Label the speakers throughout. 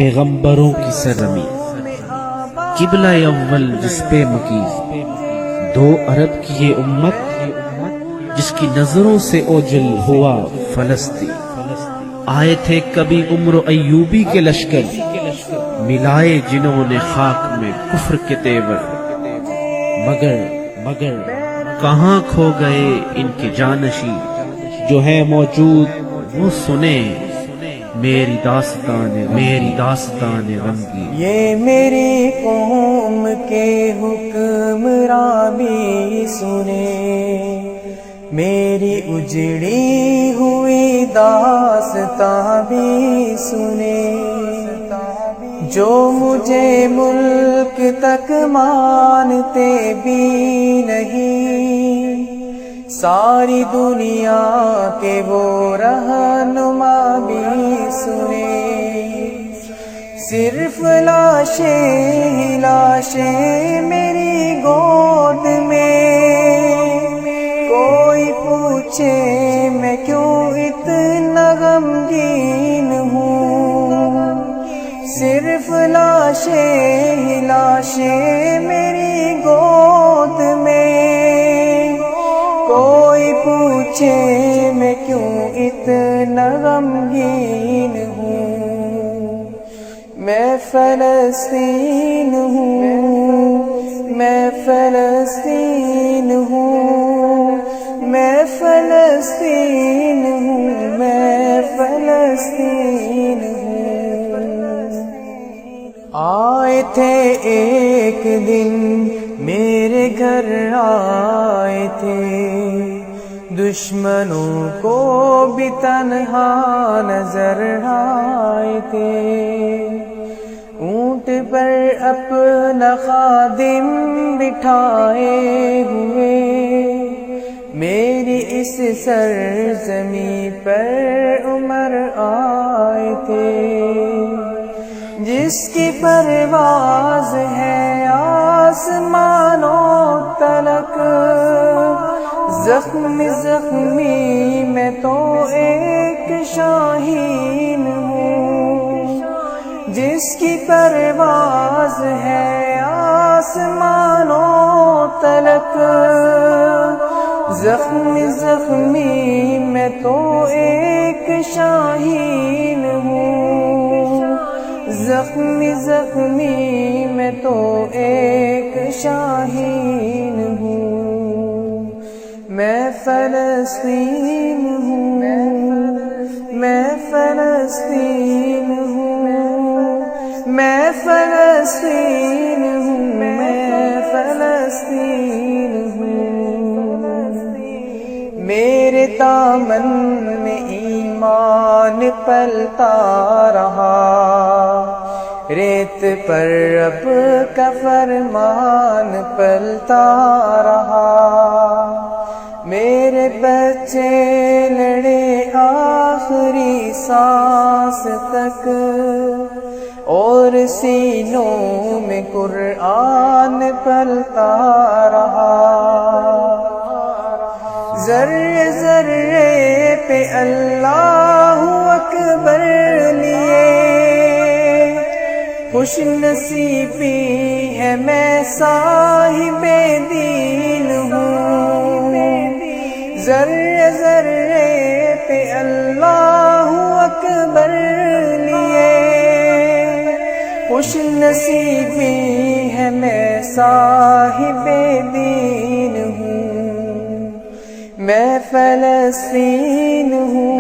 Speaker 1: پیغمبروں کی سرزمین، قبلہ اول جس پہ مکیز، دو عرب کی یہ امت جس کی نظروں سے اوجل ہوا فلسطین۔ آئے تھے کبھی عمر ایوبی کے لشکر، ملائے جنہوں نے خاک میں کفر کے تیور، مگر کہاں کھو گئے ان کے جانشین، جو ہے موجود وہ سنیں میری داستان غمگین۔
Speaker 2: یہ میری قوم کے حکمراں بھی سنے، میری اجڑی ہوئی داستاں بھی سنے، جو مجھے ملک تک مانتے بھی نہیں، ساری دنیا کے وہ رہنما بھی سنے، صرف لاشیں لاشیں میری گود میں، کوئی پوچھے میں کیوں اتنا غمگین ہوں، صرف لاشیں لاشیں میری گود میں، کوئی پوچھے میں کیوں اتنا غمگین ہوں، میں فلسطین ہوں، میں فلسطین ہوں، میں فلسطین ہوں، میں فلسطین ہوں۔ آئے تھے ایک دن میرے گھر، آئے تھے دشمنوں کو بھی تنہا نظر آئے تھے، اونٹ پر اپنا خادم بٹھائے ہوئے، میری اس سرزمین پر عمر آئے تھے، جس کی پرواز ہے آسمانوں تلک، زخمی زخمی میں تو ایک شاہین ہوں، جس کی پرواز ہے آسمانوں تلک، زخمی زخمی میں تو ایک شاہین ہوں، زخمی زخمی میں تو ایک شاہین ہوں، میں فلسطین ہوں، میں فلسطین ہوں، میں فلسطین ہوں، میں فلسطین ہوں، میرے دامن میں ایمان پلتا رہا، ریت پر رب کا فرمان پلتا رہا، میرے بچے لڑے آخری سانس تک، اور سینوں میں قرآن پلتا رہا، ذرے ذرے پہ اللہ اکبر لیے، خوش نصیبی ہے میں صاحب دین ہوں، ذرے ذرے پہ اللہ اکبر لیے، خوش نصیبی ہے میں صاحب دین ہوں، میں فلسطین ہوں،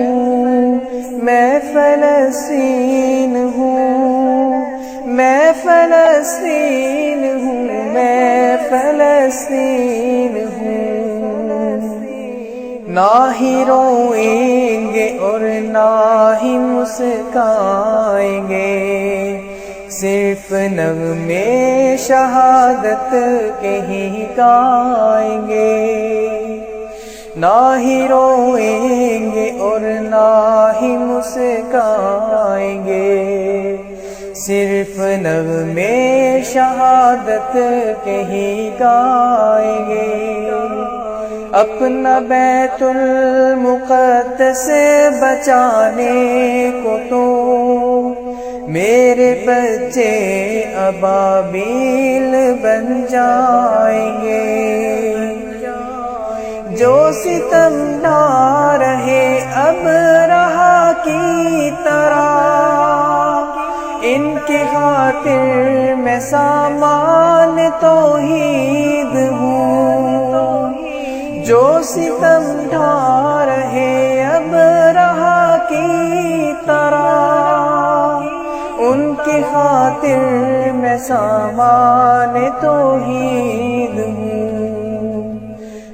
Speaker 2: میں فلسطین ہوں، میں فلسطین ہوں، میں فلسطین ہوں، نہ ہی روئیں گے اور نہ ہی مسکائیں گے، صرف نغمے شہادت کے ہی گائیں گے، نہ ہی روئیں گے اور نہ ہی مسکائیں گے، صرف نغمے شہادت کے ہی گائیں گے، اپنا بیت المقدس بچانے کو تو میرے بچے ابابیل بن جائیں گے، جو ستم ڈھا رہے اب رہا کی طرح، ان کی خاطر میں سامان توحید ہوں، جو ستم ڈھا رہے اب رہا کی طرح، ان کی خاطر میں سامان توحید ہوں۔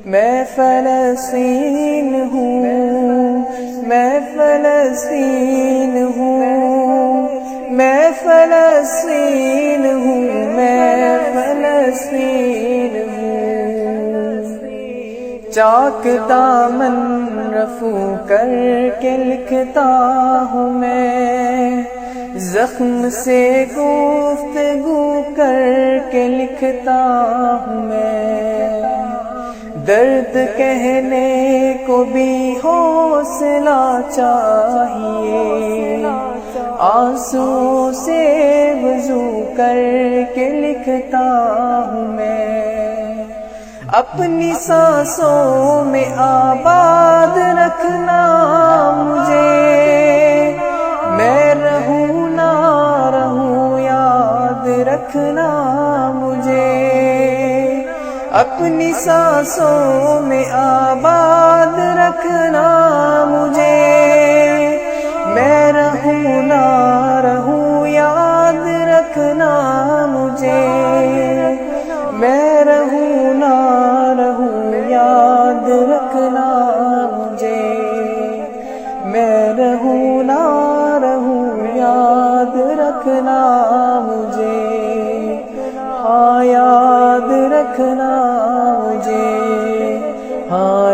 Speaker 2: میں فلسطین ہوں، میں فلسطین ہوں، میں فلسطین ہوں، میں فلسطین ہوں۔ چاک دامن رفو کر کے لکھتا ہوں میں، زخم سے گفتگو کر کے لکھتا ہوں میں، درد کہنے کو بھی حوصلہ چاہیے، آنسو سے وضو کر کے لکھتا ہوں میں، اپنی سانسوں میں آباد رکھنا مجھے، میں رہوں نہ رہوں یاد رکھنا مجھے، اپنی سانسوں میں آباد رکھنا مجھے، میں رہوں نہ رہوں یاد رکھنا مجھے، میں رہوں نہ رہوں یاد رکھنا مجھے، میں رہوں نہ رہوں یاد رکھنا مجھے، ہاں یاد رکھنا مجھے، ہاں